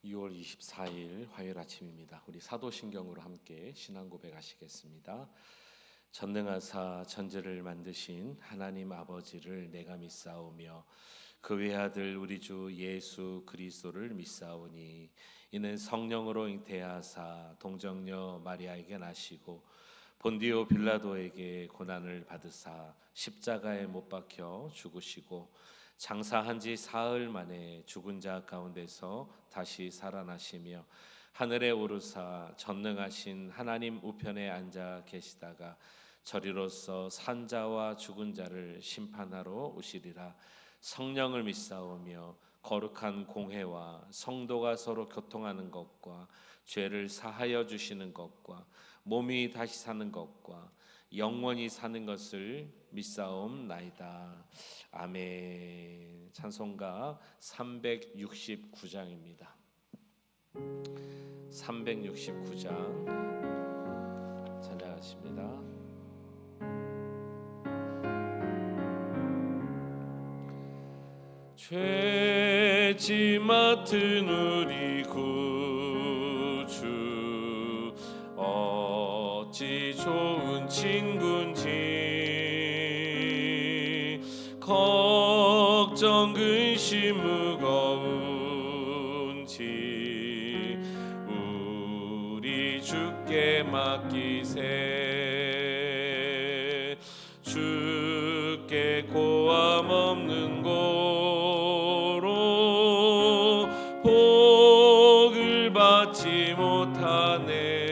2월 24일 화요일 아침입니다. 우리 사도신경으로 함께 신앙 고백하시겠습니다. 전능하사 천지를 만드신 하나님 아버지를 내가 믿사오며 그 외아들 우리 주 예수 그리스도를 믿사오니 이는 성령으로 잉태하사 동정녀 마리아에게 나시고 본디오 빌라도에게 고난을 받으사 십자가에 못 박혀 죽으시고 장사한 지 사흘 만에 죽은 자 가운데서 다시 살아나시며 하늘에 오르사 전능하신 하나님 우편에 앉아 계시다가 저리로서 산 자와 죽은 자를 심판하러 오시리라. 성령을 믿사오며 거룩한 공회와 성도가 서로 교통하는 것과 죄를 사하여 주시는 것과 몸이 다시 사는 것과 영원히 사는 것을 믿사옵나이다. 아멘. 찬송가 369장입니다. 369장 찬양하십니다. 죄지 맡은 우리 구주 어찌 좋은 친구인지 걱정 근심 무거운지 우리 주께 맡기세. 주께 고함 없는 고로 복을 받지 못하네.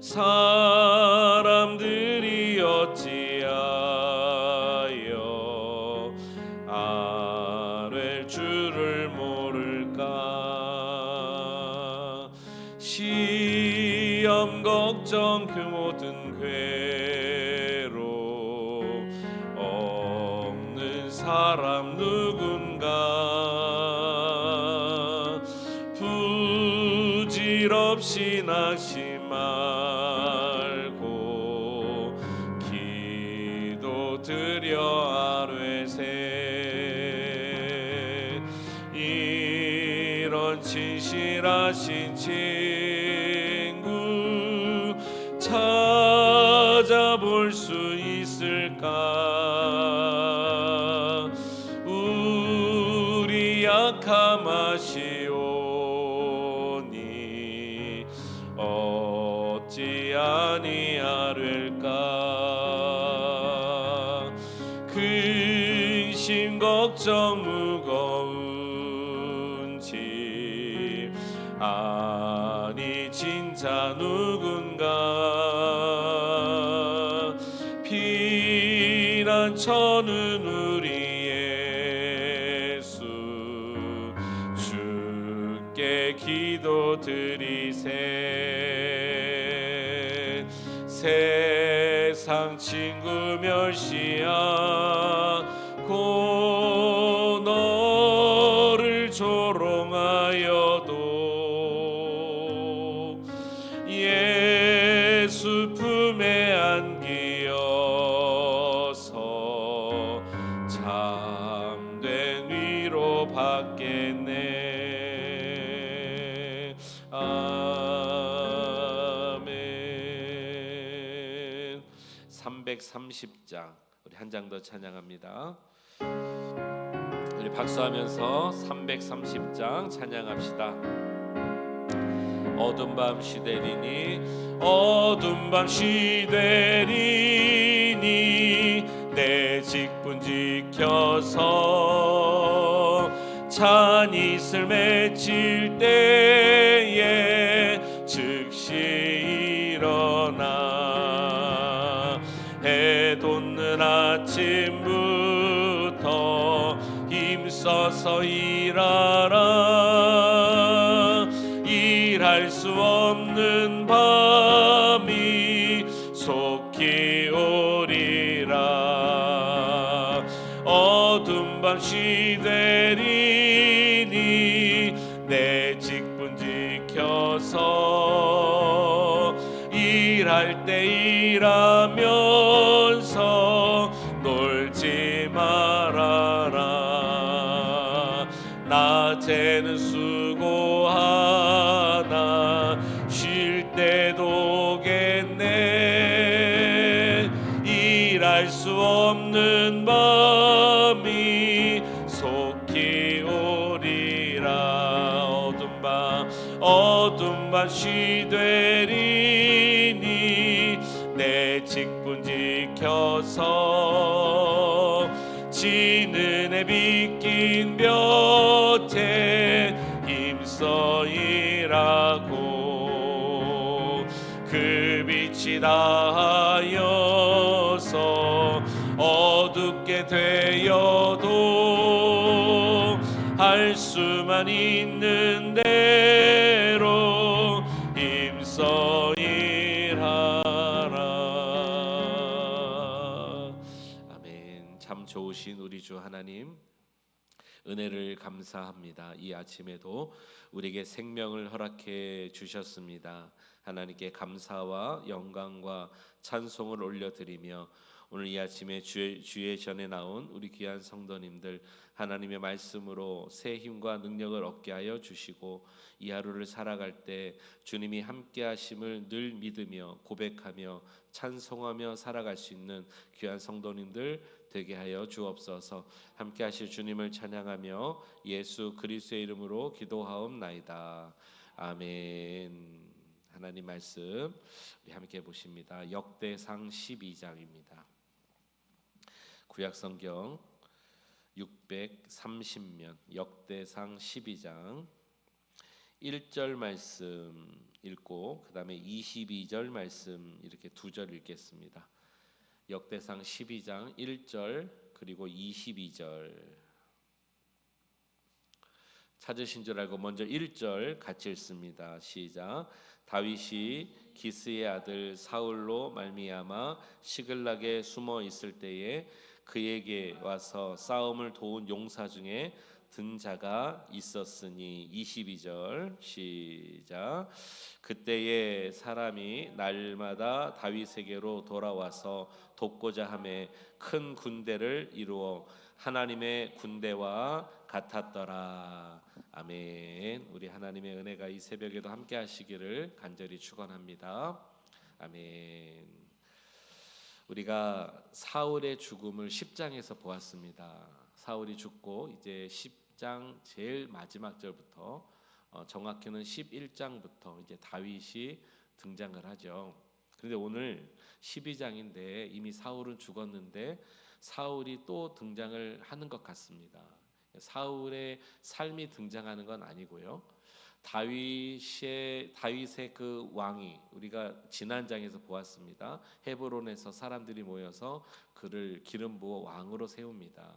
사람들이 어찌하여 아랠 줄을 모를까. 시험 걱정 그 모든 괴로 없는 사람 누군가. 부질없이 낙심말고 기도 드려 아뢰세. 이런 진실하신 친구 찾아볼 수 있을까. 우리 약함 아시오니 어찌 아니하릴까. 근심 걱정 무거운지 아니 진짜 누군가. 피난처는 우리 예수 주께 기도드리세. 세상 친구 멸시하고 너를 조롱하여도 예수 품에 안기어서 참된 위로 받겠네. 아멘. 330장 우리 한 장 더 찬양합니다. 우리 박수하면서 330장 찬양합시다. 어둠 밤 시대리니 어둠 밤 시대리니 내 직분 지켜서 찬 이슬 맺힐 때에 즉시 일어나. 해 돋는 아침부터 힘써서 일하라. 일할 수 없는 밤이 속히 오리라. 어둠 밤 시대리니 내 직분 지켜서 일할 때 일하면서 놀지 말아라. 낮에는 수고하나 쉴 때도 겠네. 일할 수 없는 밤이 속히 오리라. 어둠 밤 시되리니 내 직분 지켜서 지는 해 빗긴 볕에 힘써 일하고 그 빛이 다하여서 어둡게 되어도 할 수만 있는 대로 힘써 일하라. 아멘. 참 좋으신 우리 주 하나님, 은혜를 감사합니다. 이 아침에도 우리에게 생명을 허락해 주셨습니다. 하나님께 감사와 영광과 찬송을 올려드리며 오늘 이 아침에 주의 전에 나온 우리 귀한 성도님들 하나님의 말씀으로 새 힘과 능력을 얻게 하여 주시고 이 하루를 살아갈 때 주님이 함께 하심을 늘 믿으며 고백하며 찬송하며 살아갈 수 있는 귀한 성도님들 되게 하여 주옵소서. 함께 하실 주님을 찬양하며 예수 그리스도의 이름으로 기도하옵나이다. 아멘. 하나님 말씀 우리 함께 보십니다. 역대상 12장입니다. 구약성경 630면 역대상 12장 1절 말씀 읽고 그 다음에 22절 말씀 이렇게 두 절 읽겠습니다. 역대상 12장 1절 그리고 22절 찾으신 줄 알고 먼저 1절 같이 읽습니다. 시작. 다윗이 기스의 아들 사울로 말미암아 시글락에 숨어 있을 때에 그에게 와서 싸움을 도운 용사 중에 든 자가 있었으니 22절 시작. 그때에 사람이 날마다 다윗에게로 돌아와서 돕고자 하매 큰 군대를 이루어 하나님의 군대와 같았더라. 아멘. 우리 하나님의 은혜가 이 새벽에도 함께 하시기를 간절히 축원합니다. 아멘. 우리가 사울의 죽음을 10장에서 보았습니다. 사울이 죽고 이제 10장 제일 마지막 절부터 정확히는 11장부터 이제 다윗이 등장을 하죠. 그런데 오늘 12장인데 이미 사울은 죽었는데 사울이 또 등장을 하는 것 같습니다. 사울의 삶이 등장하는 건 아니고요. 다윗의 그 왕이 우리가 지난 장에서 보았습니다. 헤브론에서 사람들이 모여서 그를 기름 부어 왕으로 세웁니다.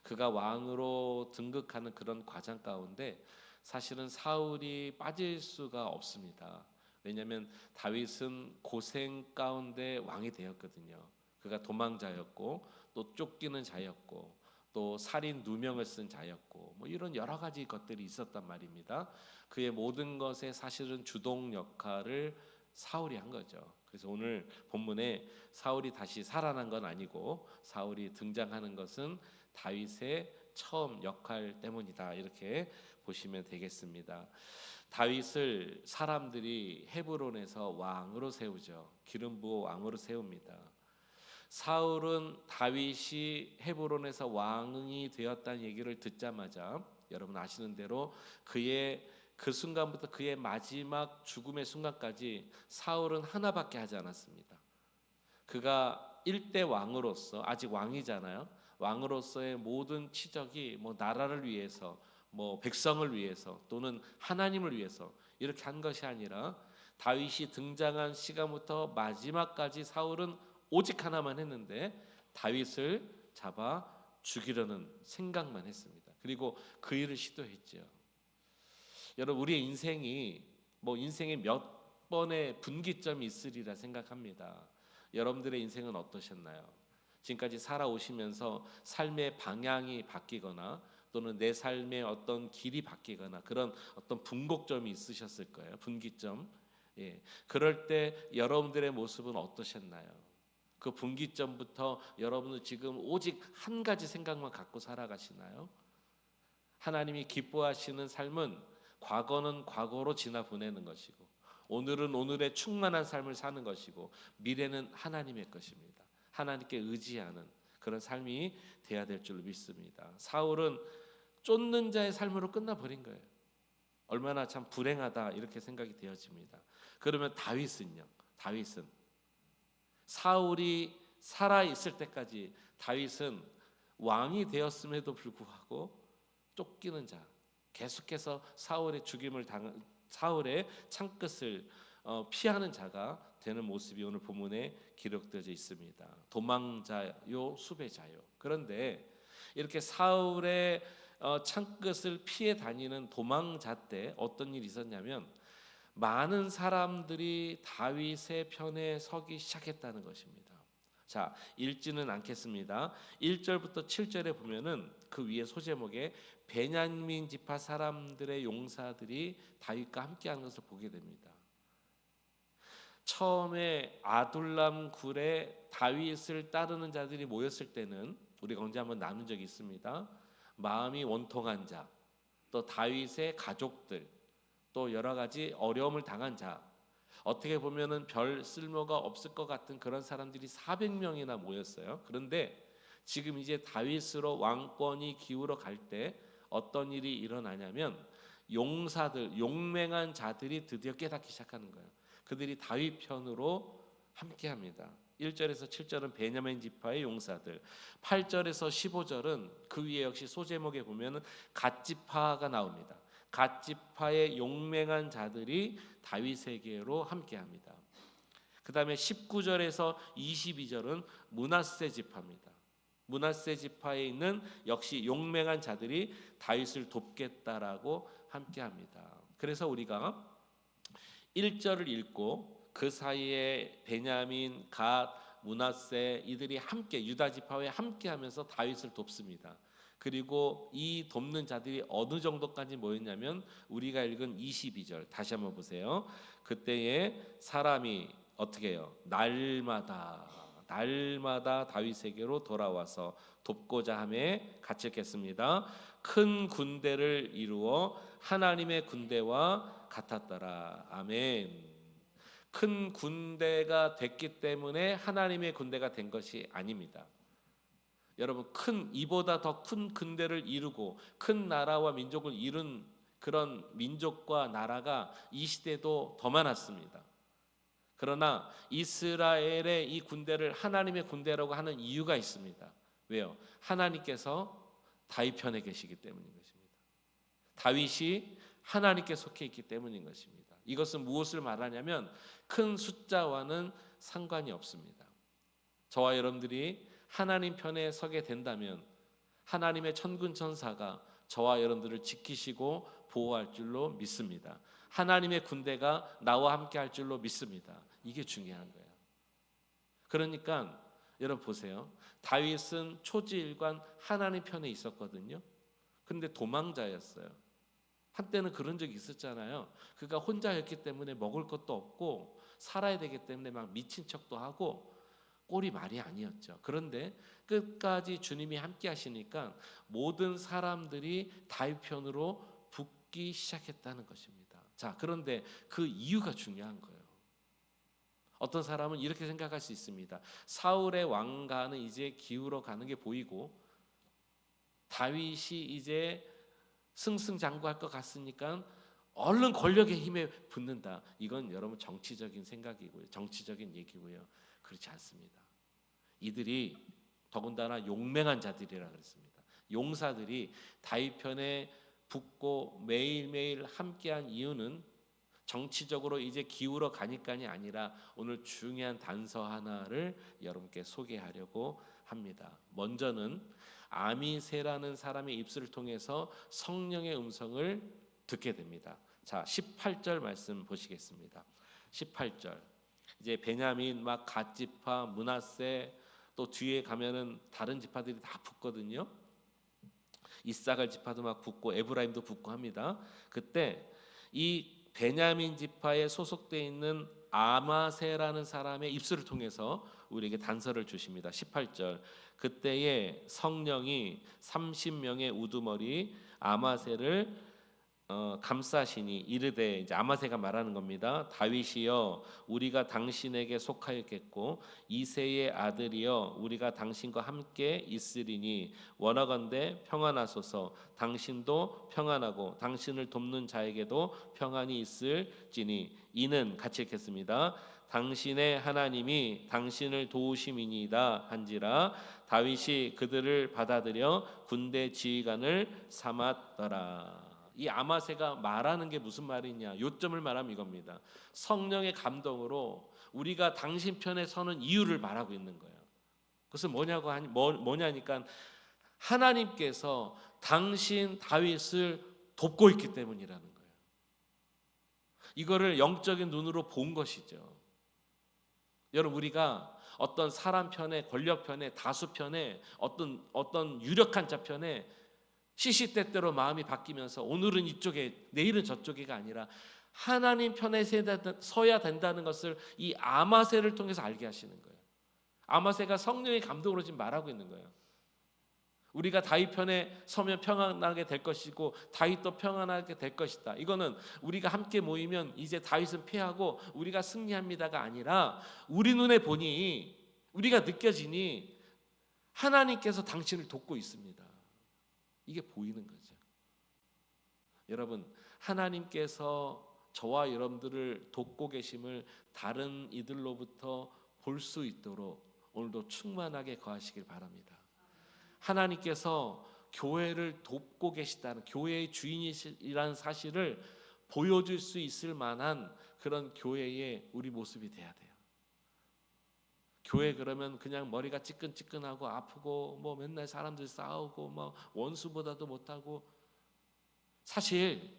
그가 왕으로 등극하는 그런 과정 가운데 사실은 사울이 빠질 수가 없습니다. 왜냐하면 다윗은 고생 가운데 왕이 되었거든요. 그가 도망자였고 또 쫓기는 자였고 또 살인 누명을 쓴 자였고 뭐 이런 여러 가지 것들이 있었단 말입니다. 그의 모든 것에 사실은 주동 역할을 사울이 한 거죠. 그래서 오늘 본문에 사울이 다시 살아난 건 아니고 사울이 등장하는 것은 다윗의 처음 역할 때문이다. 이렇게 보시면 되겠습니다. 다윗을 사람들이 헤브론에서 왕으로 세우죠. 기름 부어 왕으로 세웁니다. 사울은 다윗이 헤브론에서 왕이 되었다는 얘기를 듣자마자 여러분 아시는 대로 그 순간부터 그의 마지막 죽음의 순간까지 사울은 하나밖에 하지 않았습니다. 그가 1대 왕으로서 아직 왕이잖아요. 왕으로서의 모든 치적이 뭐 나라를 위해서 뭐 백성을 위해서 또는 하나님을 위해서 이렇게 한 것이 아니라 다윗이 등장한 시간부터 마지막까지 사울은 오직 하나만 했는데 다윗을 잡아 죽이려는 생각만 했습니다. 그리고 그 일을 시도했죠. 여러분 우리의 인생이 뭐 인생에 몇 번의 분기점이 있으리라 생각합니다. 여러분들의 인생은 어떠셨나요? 지금까지 살아오시면서 삶의 방향이 바뀌거나 또는 내 삶의 어떤 길이 바뀌거나 그런 어떤 분곡점이 있으셨을 거예요. 분기점. 예. 그럴 때 여러분들의 모습은 어떠셨나요? 그 분기점부터 여러분은 지금 오직 한 가지 생각만 갖고 살아가시나요? 하나님이 기뻐하시는 삶은 과거는 과거로 지나 보내는 것이고 오늘은 오늘의 충만한 삶을 사는 것이고 미래는 하나님의 것입니다. 하나님께 의지하는 그런 삶이 돼야 될 줄로 믿습니다. 사울은 쫓는 자의 삶으로 끝나버린 거예요. 얼마나 참 불행하다 이렇게 생각이 되어집니다. 그러면 다윗은요? 다윗은 사울이 살아있을 때까지 다윗은 왕이 되었음에도 불구하고 쫓기는 자, 계속해서 사울의 창끝을 피하는 자가 되는 모습이 오늘 본문에 기록되어 있습니다. 도망자요 수배자요. 그런데 이렇게 사울의 창끝을 피해 다니는 도망자 때 어떤 일이 있었냐면 많은 사람들이 다윗의 편에 서기 시작했다는 것입니다. 자, 읽지는 않겠습니다. 1절부터 7절에 보면은 그 위에 소제목에 베냐민 지파 사람들의 용사들이 다윗과 함께한 것을 보게 됩니다. 처음에 아둘람 굴에 다윗을 따르는 자들이 모였을 때는 우리가 언제 한번 나눈 적이 있습니다. 마음이 원통한 자, 또 다윗의 가족들, 또 여러 가지 어려움을 당한 자, 어떻게 보면은 별 쓸모가 없을 것 같은 그런 사람들이 400명이나 모였어요. 그런데 지금 이제 다윗으로 왕권이 기울어 갈 때 어떤 일이 일어나냐면 용사들, 용맹한 자들이 드디어 깨닫기 시작하는 거예요. 그들이 다윗 편으로 함께합니다. 1절에서 7절은 베냐민 지파의 용사들, 8절에서 15절은 그 위에 역시 소제목에 보면은 갓 지파가 나옵니다. 갓 지파의 용맹한 자들이 다윗에게로 함께합니다. 그 다음에 19절에서 22절은 므낫세 지파입니다. 므낫세 지파에 있는 역시 용맹한 자들이 다윗을 돕겠다라고 함께합니다. 그래서 우리가 1절을 읽고 그 사이에 베냐민, 갓, 므낫세 이들이 함께 유다 지파와 함께하면서 다윗을 돕습니다. 그리고 이 돕는 자들이 어느 정도까지 모였냐면 우리가 읽은 22절 다시 한번 보세요. 그때에 사람이 어떻게 해요? 날마다 다윗에게로 돌아와서 돕고자 함에 같이 읽겠습니다. 큰 군대를 이루어 하나님의 군대와 같았더라. 아멘. 큰 군대가 됐기 때문에 하나님의 군대가 된 것이 아닙니다. 여러분, 이보다 더 큰 군대를 이루고 큰 나라와 민족을 이룬 그런 민족과 나라가 이 시대도 더 많았습니다. 그러나 이스라엘의 이 군대를 하나님의 군대라고 하는 이유가 있습니다. 왜요? 하나님께서 다윗 편에 계시기 때문인 것입니다. 다윗이 하나님께 속해 있기 때문인 것입니다. 이것은 무엇을 말하냐면 큰 숫자와는 상관이 없습니다. 저와 여러분들이 하나님 편에 서게 된다면 하나님의 천군 천사가 저와 여러분들을 지키시고 보호할 줄로 믿습니다. 하나님의 군대가 나와 함께 할 줄로 믿습니다. 이게 중요한 거예요. 그러니까 여러분 보세요. 다윗은 초지일관 하나님 편에 있었거든요. 그런데 도망자였어요. 한때는 그런 적이 있었잖아요. 그가 혼자였기 때문에 먹을 것도 없고 살아야 되기 때문에 막 미친 척도 하고 꼴이 말이 아니었죠. 그런데 끝까지 주님이 함께 하시니까 모든 사람들이 다윗 편으로 붙기 시작했다는 것입니다. 자, 그런데 그 이유가 중요한 거예요. 어떤 사람은 이렇게 생각할 수 있습니다. 사울의 왕가는 이제 기울어 가는 게 보이고 다윗이 이제 승승장구할 것 같으니까 얼른 권력의 힘에 붙는다. 이건 여러분 정치적인 생각이고요. 정치적인 얘기고요. 그렇지 않습니다. 이들이 더군다나 용맹한 자들이라 그랬습니다. 용사들이 다윗 편에 붙고 매일매일 함께한 이유는 정치적으로 이제 기울어 가니까이 아니라 오늘 중요한 단서 하나를 여러분께 소개하려고 합니다. 먼저는 아미세라는 사람의 입술을 통해서 성령의 음성을 듣게 됩니다. 자, 18절 말씀 보시겠습니다. 18절. 이제 베냐민 막 갓 지파, 므낫세 또 뒤에 가면은 다른 지파들이 다 붙거든요. 이사갈 지파도 막 붙고 에브라임도 붙고 합니다. 그때 이 베냐민 지파에 소속되어 있는 아마세라는 사람의 입술을 통해서 우리에게 단서를 주십니다. 18절. 그때에 성령이 30명의 우두머리 아마새를 감싸시니 이르되, 이제 아마새가 말하는 겁니다. 다윗이여 우리가 당신에게 속하였겠고 이새의 아들이여 우리가 당신과 함께 있으리니 원하건대 평안하소서. 당신도 평안하고 당신을 돕는 자에게도 평안이 있을지니 이는 같이 읽겠습니다. 당신의 하나님이 당신을 도우심이니이다 한지라. 다윗이 그들을 받아들여 군대 지휘관을 삼았더라. 이 아마새가 말하는 게 무슨 말이냐, 요점을 말하면 이겁니다. 성령의 감동으로 우리가 당신 편에 서는 이유를 말하고 있는 거예요. 그것은 뭐냐니까 하나님께서 당신 다윗을 돕고 있기 때문이라는 거예요. 이거를 영적인 눈으로 본 것이죠. 여러분, 우리가 어떤 사람 편에, 권력 편에, 다수 편에, 어떤 유력한 자 편에 시시때때로 마음이 바뀌면서 오늘은 이쪽에 내일은 저쪽에가 아니라 하나님 편에 서야 된다는 것을 이 아마새를 통해서 알게 하시는 거예요. 아마새가 성령의 감동으로 지금 말하고 있는 거예요. 우리가 다윗 편에 서면 평안하게 될 것이고 다윗도 평안하게 될 것이다. 이거는 우리가 함께 모이면 이제 다윗은 패하고 우리가 승리합니다가 아니라 우리 눈에 보니, 우리가 느껴지니 하나님께서 당신을 돕고 있습니다. 이게 보이는 거죠. 여러분, 하나님께서 저와 여러분들을 돕고 계심을 다른 이들로부터 볼 수 있도록 오늘도 충만하게 거하시길 바랍니다. 하나님께서 교회를 돕고 계시다는, 교회의 주인이라는 사실을 보여줄 수 있을 만한 그런 교회의 우리 모습이 돼야 돼요. 교회 그러면 그냥 머리가 찌끈찌끈하고 아프고 뭐 맨날 사람들 싸우고 뭐 원수보다도 못하고, 사실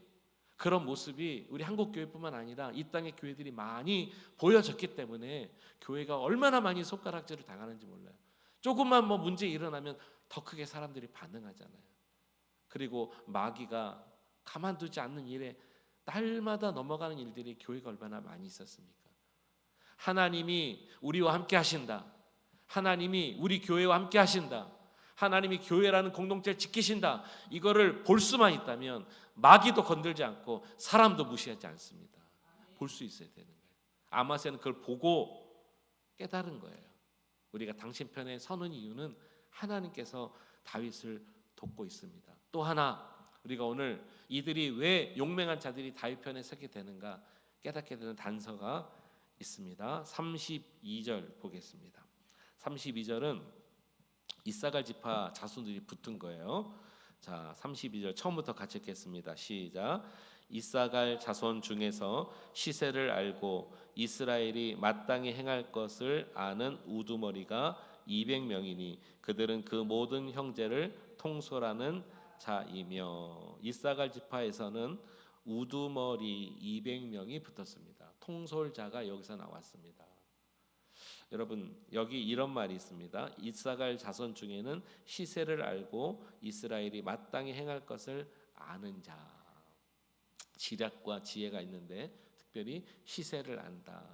그런 모습이 우리 한국 교회뿐만 아니라 이 땅의 교회들이 많이 보여졌기 때문에 교회가 얼마나 많이 손가락질을 당하는지 몰라요. 조금만 뭐 문제 일어나면 더 크게 사람들이 반응하잖아요. 그리고 마귀가 가만두지 않는 일에 날마다 넘어가는 일들이 교회가 얼마나 많이 있었습니까? 하나님이 우리와 함께 하신다. 하나님이 우리 교회와 함께 하신다. 하나님이 교회라는 공동체를 지키신다. 이거를 볼 수만 있다면 마귀도 건들지 않고 사람도 무시하지 않습니다. 볼 수 있어야 되는 거예요. 아마새는 그걸 보고 깨달은 거예요. 우리가 당신 편에 서는 이유는 하나님께서 다윗을 돕고 있습니다. 또 하나, 우리가 오늘 이들이 왜 용맹한 자들이 다윗 편에 서게 되는가 깨닫게 되는 단서가 있습니다. 32절 보겠습니다. 32절은 이사갈 지파 자손들이 붙은 거예요. 자, 32절 처음부터 같이 읽겠습니다. 시작. 이사갈 자손 중에서 시세를 알고 이스라엘이 마땅히 행할 것을 아는 우두머리가 200명이니 그들은 그 모든 형제를 통솔하는 자이며. 이사갈 지파에서는 우두머리 200명이 붙었습니다. 통솔자가 여기서 나왔습니다. 여러분, 여기 이런 말이 있습니다. 이사갈 자손 중에는 시세를 알고 이스라엘이 마땅히 행할 것을 아는 자. 지략과 지혜가 있는데 특별히 시세를 안다.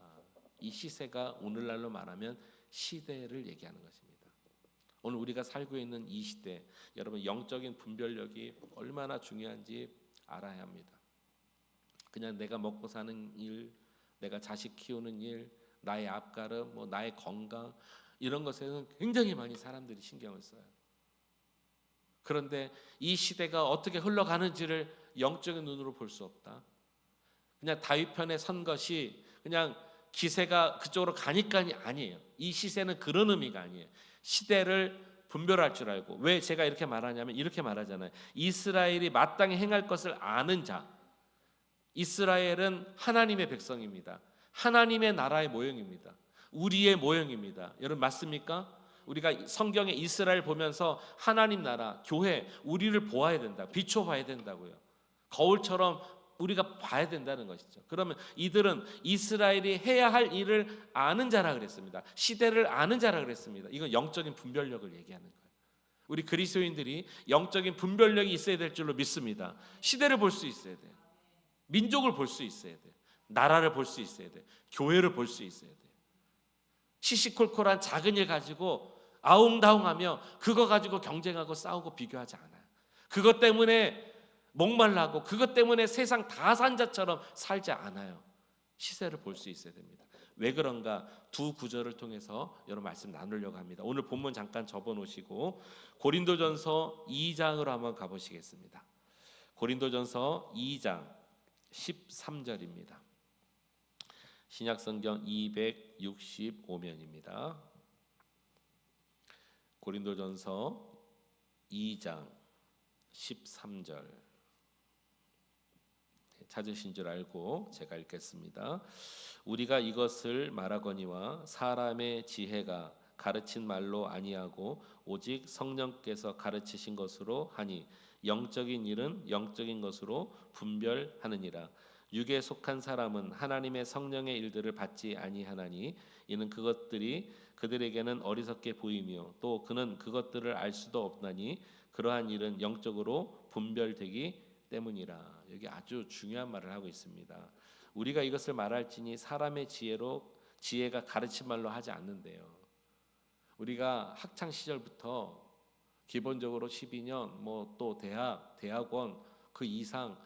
이 시세가 오늘날로 말하면 시대를 얘기하는 것입니다. 오늘 우리가 살고 있는 이 시대, 여러분 영적인 분별력이 얼마나 중요한지 알아야 합니다. 그냥 내가 먹고 사는 일, 내가 자식 키우는 일, 나의 앞가름, 뭐 나의 건강, 이런 것에는 굉장히 많이 사람들이 신경을 써요. 그런데 이 시대가 어떻게 흘러가는지를 영적인 눈으로 볼 수 없다. 그냥 다윗 편에 선 것이 그냥 기세가 그쪽으로 가니까 아니에요. 이 시세는 그런 의미가 아니에요. 시대를 분별할 줄 알고. 왜 제가 이렇게 말하냐면 이렇게 말하잖아요. 이스라엘이 마땅히 행할 것을 아는 자. 이스라엘은 하나님의 백성입니다. 하나님의 나라의 모형입니다. 우리의 모형입니다. 여러분 맞습니까? 우리가 성경에 이스라엘 보면서 하나님 나라, 교회, 우리를 보아야 된다. 비춰봐야 된다고요. 거울처럼 우리가 봐야 된다는 것이죠. 그러면 이들은 이스라엘이 해야 할 일을 아는 자라 그랬습니다. 시대를 아는 자라 그랬습니다. 이건 영적인 분별력을 얘기하는 거예요. 우리 그리스도인들이 영적인 분별력이 있어야 될 줄로 믿습니다. 시대를 볼 수 있어야 돼요. 민족을 볼 수 있어야 돼요. 나라를 볼 수 있어야 돼요. 교회를 볼 수 있어야 돼요. 시시콜콜한 작은 일 가지고 아웅다웅하며 그거 가지고 경쟁하고 싸우고 비교하지 않아요. 그것 때문에 목말라고 그것 때문에 세상 다 산 자처럼 살지 않아요. 시세를 볼 수 있어야 됩니다. 왜 그런가 두 구절을 통해서 여러분 말씀 나누려고 합니다. 오늘 본문 잠깐 접어놓으시고 고린도전서 2장으로 한번 가보시겠습니다. 고린도전서 2장 13절입니다. 신약성경 265면입니다. 고린도전서 2장 13절 찾으신 줄 알고 제가 읽겠습니다. 우리가 이것을 말하거니와 사람의 지혜가 가르친 말로 아니하고 오직 성령께서 가르치신 것으로 하니 영적인 일은 영적인 것으로 분별하느니라. 육에 속한 사람은 하나님의 성령의 일들을 받지 아니하나니 이는 그것들이 그들에게는 어리석게 보이며 또 그는 그것들을 알 수도 없나니 그러한 일은 영적으로 분별되기 때문이라. 여기 아주 중요한 말을 하고 있습니다. 우리가 이것을 말할지니 사람의 지혜가 가르친 말로 하지 않는데요. 우리가 학창 시절부터 기본적으로 12년 또 대학원 그 이상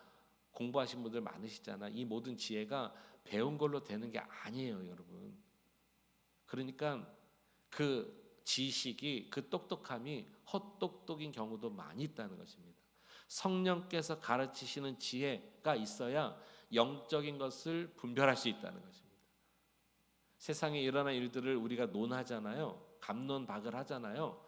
공부하신 분들 많으시잖아. 이 모든 지혜가 배운 걸로 되는 게 아니에요, 여러분. 그러니까 그 지식이 그 똑똑함이 헛똑똑인 경우도 많이 있다는 것입니다. 성령께서 가르치시는 지혜가 있어야 영적인 것을 분별할 수 있다는 것입니다. 세상에 일어난 일들을 우리가 논하잖아요. 갑론박을 하잖아요.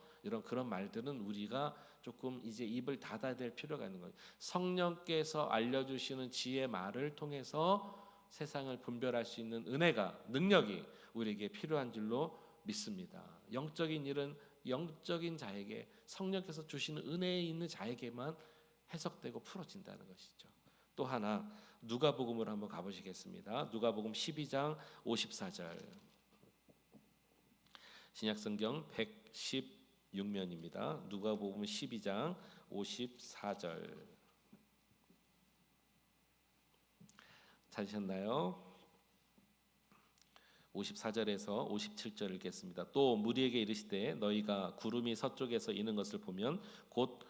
그런 말들은 우리가 조금 이제 입을 닫아야 될 필요가 있는 거예요. 성령께서 알려주시는 지혜 말을 통해서 세상을 분별할 수 있는 은혜가 능력이 우리에게 필요한 줄로 믿습니다. 영적인 일은 영적인 자에게 성령께서 주시는 은혜에 있는 자에게만 해석되고 풀어진다는 것이죠. 또 하나 누가복음으로 한번 가보시겠습니다. 누가복음 12장 54절 신약성경 116면입니다. 누가복음 12장 54절 찾으셨나요? 54절에서 57절 읽겠습니다. 또 무리에게 이르시되 너희가 구름이 서쪽에서 이는 것을 보면 곧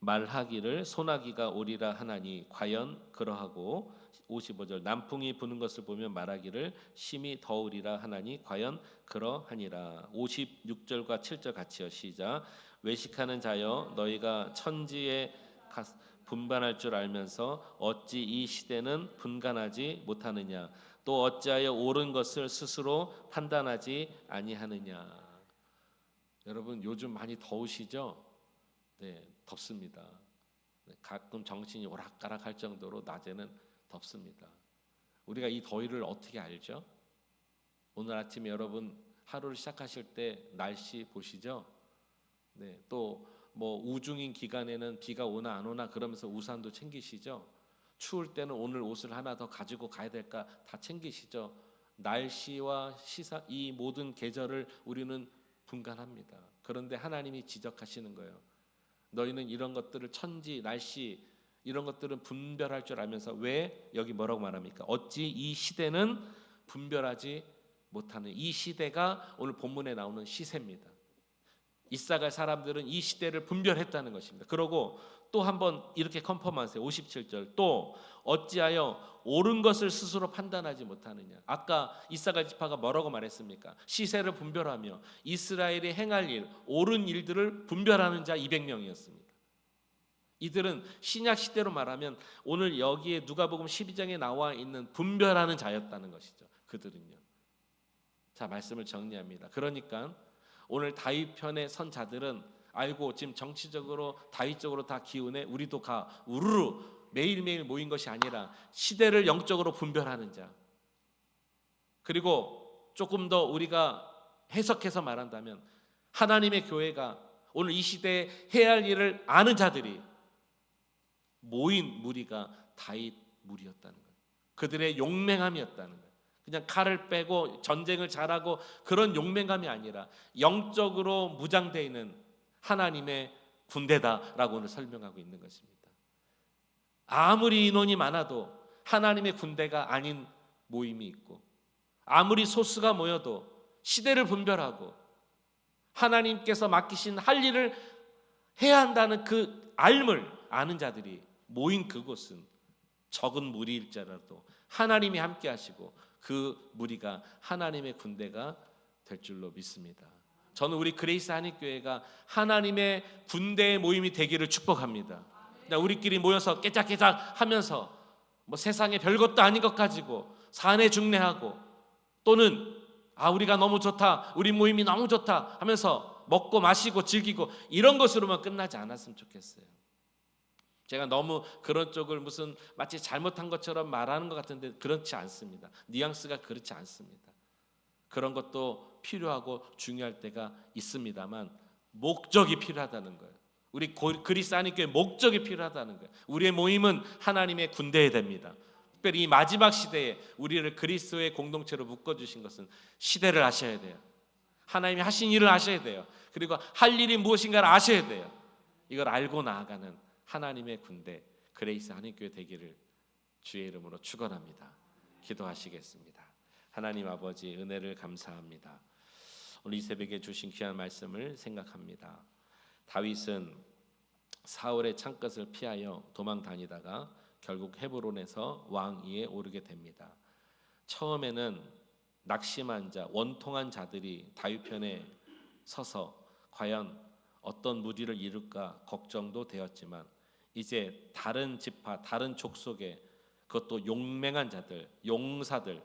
말하기를 소나기가 오리라 하나니 과연 그러하고 55절 남풍이 부는 것을 보면 말하기를 심히 더우리라 하나니 과연 그러하니라. 56절과 7절 같이요. 시작. 외식하는 자여 너희가 천지에 분반할 줄 알면서 어찌 이 시대는 분간하지 못하느냐. 또 어찌하여 옳은 것을 스스로 판단하지 아니하느냐. 여러분 요즘 많이 더우시죠? 네, 덥습니다. 가끔 정신이 오락가락할 정도로 낮에는 덥습니다. 우리가 이 더위를 어떻게 알죠? 오늘 아침에 여러분 하루를 시작하실 때 날씨 보시죠? 네, 또 우중인 기간에는 비가 오나 안 오나 그러면서 우산도 챙기시죠? 추울 때는 오늘 옷을 하나 더 가지고 가야 될까 다 챙기시죠? 날씨와 이 모든 계절을 우리는 분간합니다. 그런데 하나님이 지적하시는 거예요. 너희는 이런 것들을 천지, 날씨 이런 것들은 분별할 줄 알면서 왜 여기 뭐라고 말합니까? 어찌 이 시대는 분별하지 못하는 이 시대가 오늘 본문에 나오는 시세입니다. 이사갈 사람들은 이 시대를 분별했다는 것입니다. 그러고 또 한번 이렇게 컨펌하세요. 57절 또 어찌하여 옳은 것을 스스로 판단하지 못하느냐. 아까 이사갈 지파가 뭐라고 말했습니까? 시세를 분별하며 이스라엘이 행할 일, 옳은 일들을 분별하는 자 200명이었습니다. 이들은 신약 시대로 말하면 오늘 여기에 누가복음 12장에 나와 있는 분별하는 자였다는 것이죠. 그들은요. 자, 말씀을 정리합니다. 그러니까 오늘 다윗 편에 선 자들은 알고 지금 정치적으로 다윗적으로 다 기운에 우리도 우르르 매일매일 모인 것이 아니라 시대를 영적으로 분별하는 자. 그리고 조금 더 우리가 해석해서 말한다면 하나님의 교회가 오늘 이 시대에 해야 할 일을 아는 자들이 모인 무리가 다윗 무리였다는 거예요. 그들의 용맹함이었다는 거예요. 그냥 칼을 빼고 전쟁을 잘하고 그런 용맹감이 아니라 영적으로 무장되어 있는 하나님의 군대다라고 오늘 설명하고 있는 것입니다. 아무리 인원이 많아도 하나님의 군대가 아닌 모임이 있고 아무리 소수가 모여도 시대를 분별하고 하나님께서 맡기신 할 일을 해야 한다는 그 알을 아는 자들이 모인 그곳은 적은 무리일지라도 하나님이 함께 하시고 그 무리가 하나님의 군대가 될 줄로 믿습니다. 저는 우리 그레이스 한인교회가 하나님의 군대의 모임이 되기를 축복합니다. 우리끼리 모여서 깨작깨작 하면서 뭐 세상에 별것도 아닌 것 가지고 사내 중내하고 또는 우리가 너무 좋다, 우리 모임이 너무 좋다 하면서 먹고 마시고 즐기고 이런 것으로만 끝나지 않았으면 좋겠어요. 제가 너무 그런 쪽을 무슨 마치 잘못한 것처럼 말하는 것 같은데 그렇지 않습니다. 뉘앙스가 그렇지 않습니다. 그런 것도 필요하고 중요할 때가 있습니다만 목적이 필요하다는 거예요. 우리 그리스 한인교회 목적이 필요하다는 거예요. 우리의 모임은 하나님의 군대에 됩니다. 특별히 이 마지막 시대에 우리를 그리스도의 공동체로 묶어주신 것은 시대를 아셔야 돼요. 하나님이 하신 일을 아셔야 돼요. 그리고 할 일이 무엇인가를 아셔야 돼요. 이걸 알고 나아가는 하나님의 군대 그레이스 한인교회 되기를 주의 이름으로 축원합니다. 기도하시겠습니다. 하나님 아버지 은혜를 감사합니다. 오늘 이 새벽에 주신 귀한 말씀을 생각합니다. 다윗은 사울의 창것을 피하여 도망 다니다가 결국 헤브론에서 왕위에 오르게 됩니다. 처음에는 낙심한 자, 원통한 자들이 다윗 편에 서서 과연 어떤 무리를 이룰까 걱정도 되었지만 이제 다른 지파, 다른 족속의 그것도 용맹한 자들, 용사들,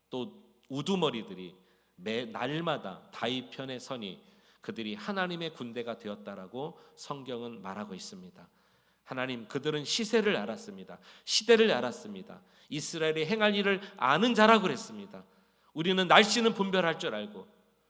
또 우두머리들이 매 날마다 다윗 편에 서니 그들이 하나님의 군대가 되었다라고 성경은 말하고 있습니다. 하나님, 그들은 시세를 알았습니다. 시대를 알았습니다. 이스라엘이 행할 일을 아는 자라고 그랬습니다. 우리는 날씨는 분별할 줄 알고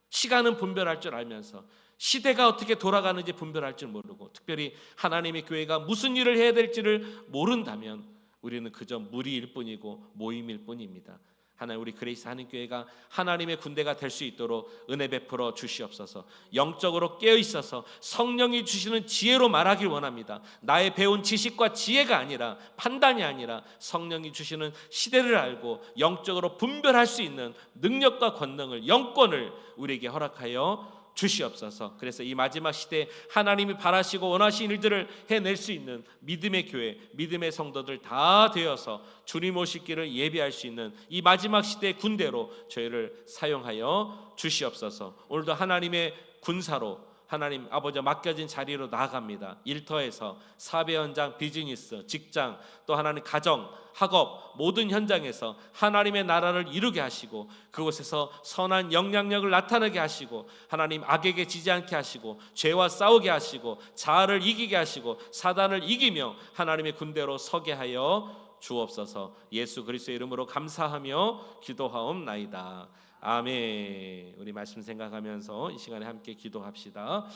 시간은 분별할 줄 알면서 시대가 어떻게 돌아가는지 분별할 줄 모르고 특별히 하나님의 교회가 무슨 일을 해야 될지를 모른다면 우리는 그저 무리일 뿐이고 모임일 뿐입니다. 하나님, 우리 그레이스 한인교회가 하나님의 군대가 될 수 있도록 은혜 베풀어 주시옵소서. 영적으로 깨어 있어서 성령이 주시는 지혜로 말하길 원합니다. 나의 배운 지식과 지혜가 아니라 판단이 아니라 성령이 주시는 시대를 알고 영적으로 분별할 수 있는 능력과 권능을, 영권을 우리에게 허락하여 주시옵소서. 그래서 이 마지막 시대에 하나님이 바라시고 원하시는 일들을 해낼 수 있는 믿음의 교회, 믿음의 성도들 다 되어서 주님 오실 길을 예비할 수 있는 이 마지막 시대의 군대로 저희를 사용하여 주시옵소서. 오늘도 하나님의 군사로 하나님 아버지 맡겨진 자리로 나아갑니다. 일터에서 사회 현장, 비즈니스, 직장, 또 하나님 가정, 학업 모든 현장에서 하나님의 나라를 이루게 하시고 그곳에서 선한 영향력을 나타내게 하시고 하나님 악에게 지지 않게 하시고 죄와 싸우게 하시고 자아를 이기게 하시고 사단을 이기며 하나님의 군대로 서게 하여 주옵소서. 예수 그리스도의 이름으로 감사하며 기도하옵나이다. 아멘. 우리 말씀 생각하면서 이 시간에 함께 기도합시다.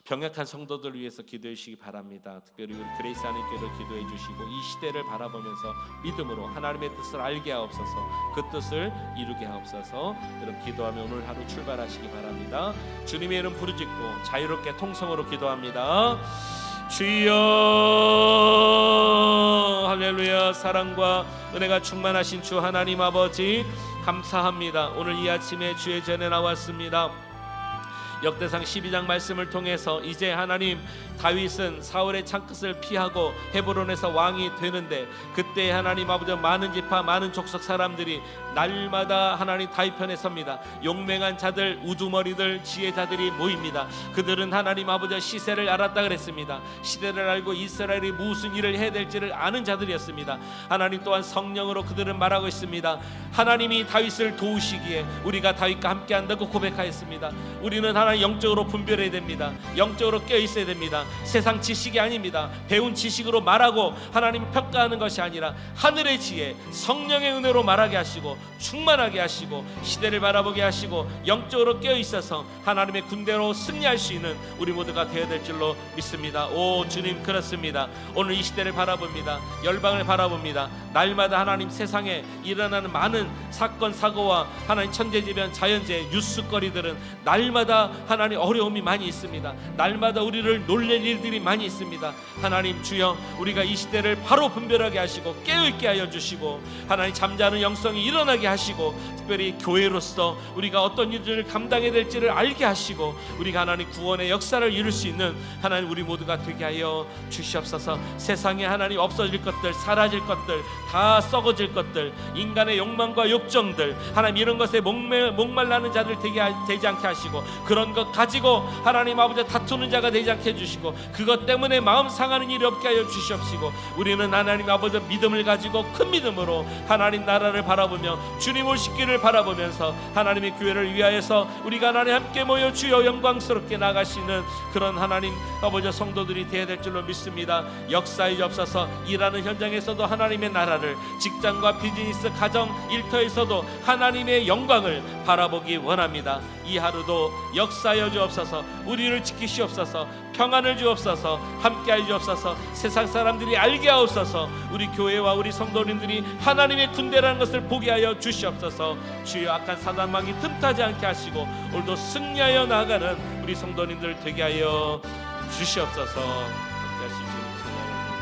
병약한 성도들 위해서 기도해 주시기 바랍니다. 특별히 우리 그레이스 한인교회를 기도해 주시고 이 시대를 바라보면서 믿음으로 하나님의 뜻을 알게 하옵소서. 그 뜻을 이루게 하옵소서. 여러분 기도하며 오늘 하루 출발하시기 바랍니다. 주님의 이름 부르짖고 자유롭게 통성으로 기도합니다. 주여, 할렐루야. 사랑과 은혜가 충만하신 주 하나님 아버지 감사합니다. 오늘 이 아침에 주의 전에 나왔습니다. 역대상 12장 말씀을 통해서 이제 하나님 다윗은 사울의 창끝을 피하고 헤브론에서 왕이 되는데 그때 하나님 아버지 많은 지파 많은 족속 사람들이 날마다 하나님 다윗 편에 섭니다. 용맹한 자들, 우두머리들, 지혜자들이 모입니다. 그들은 하나님 아버지 시세를 알았다 그랬습니다. 시대를 알고 이스라엘이 무슨 일을 해야 될지를 아는 자들이었습니다. 하나님 또한 성령으로 그들은 말하고 있습니다. 하나님이 다윗을 도우시기에 우리가 다윗과 함께 한다고 고백하였습니다. 우리는 하나님 영적으로 분별해야 됩니다. 영적으로 깨어 있어야 됩니다. 세상 지식이 아닙니다. 배운 지식으로 말하고 하나님 평가하는 것이 아니라 하늘의 지혜, 성령의 은혜로 말하게 하시고 충만하게 하시고 시대를 바라보게 하시고 영적으로 깨어 있어서 하나님의 군대로 승리할 수 있는 우리 모두가 되어야 될 줄로 믿습니다. 오 주님, 그렇습니다. 오늘 이 시대를 바라봅니다. 열방을 바라봅니다. 날마다 하나님 세상에 일어나는 많은 사건 사고와 하나님 천재지변 자연재해 뉴스거리들은 날마다 하나님 어려움이 많이 있습니다. 날마다 우리를 놀랄 일들이 많이 있습니다. 하나님 주여, 우리가 이 시대를 바로 분별하게 하시고 깨어있게 하여 주시고, 하나님 잠자는 영성이 일어나게 하시고, 특별히 교회로서 우리가 어떤 일들을 감당해야 될지를 알게 하시고, 우리가 하나님 구원의 역사를 이룰 수 있는 하나님 우리 모두가 되게 하여 주시옵소서. 세상에 하나님 없어질 것들, 사라질 것들, 다 썩어질 것들, 인간의 욕망과 욕정들, 하나님 이런 것에 목말라는 자들 되지 않게 하시고, 그런 것 가지고 하나님 아버지 다투는 자가 되지 않게 해주시고, 그것 때문에 마음 상하는 일이 없게 하여 주시옵시고, 우리는 하나님 아버지 믿음을 가지고 큰 믿음으로 하나님 나라를 바라보며 주님 오시기를 바라보면서 하나님의 교회를 위하여서 우리가 하나님 함께 모여 주여 영광스럽게 나가시는 그런 하나님 아버지 성도들이 되어야 될 줄로 믿습니다. 역사에 접사서 일하는 현장에서도 하나님의 나라를, 직장과 비즈니스, 가정, 일터에서도 하나님의 영광을 바라보기 원합니다. 이 하루도 역사여 주옵소서. 우리를 지키시옵소서. 평안을 주옵소서. 함께하여 주옵소서. 세상 사람들이 알게 하옵소서. 우리 교회와 우리 성도님들이 하나님의 군대라는 것을 보게 하여 주시옵소서. 주여, 악한 사단망이 틈타지 않게 하시고 오늘도 승리하여 나아가는 우리 성도님들 되게 하여 주시옵소서. 함께하시기 주님 찬양합니다.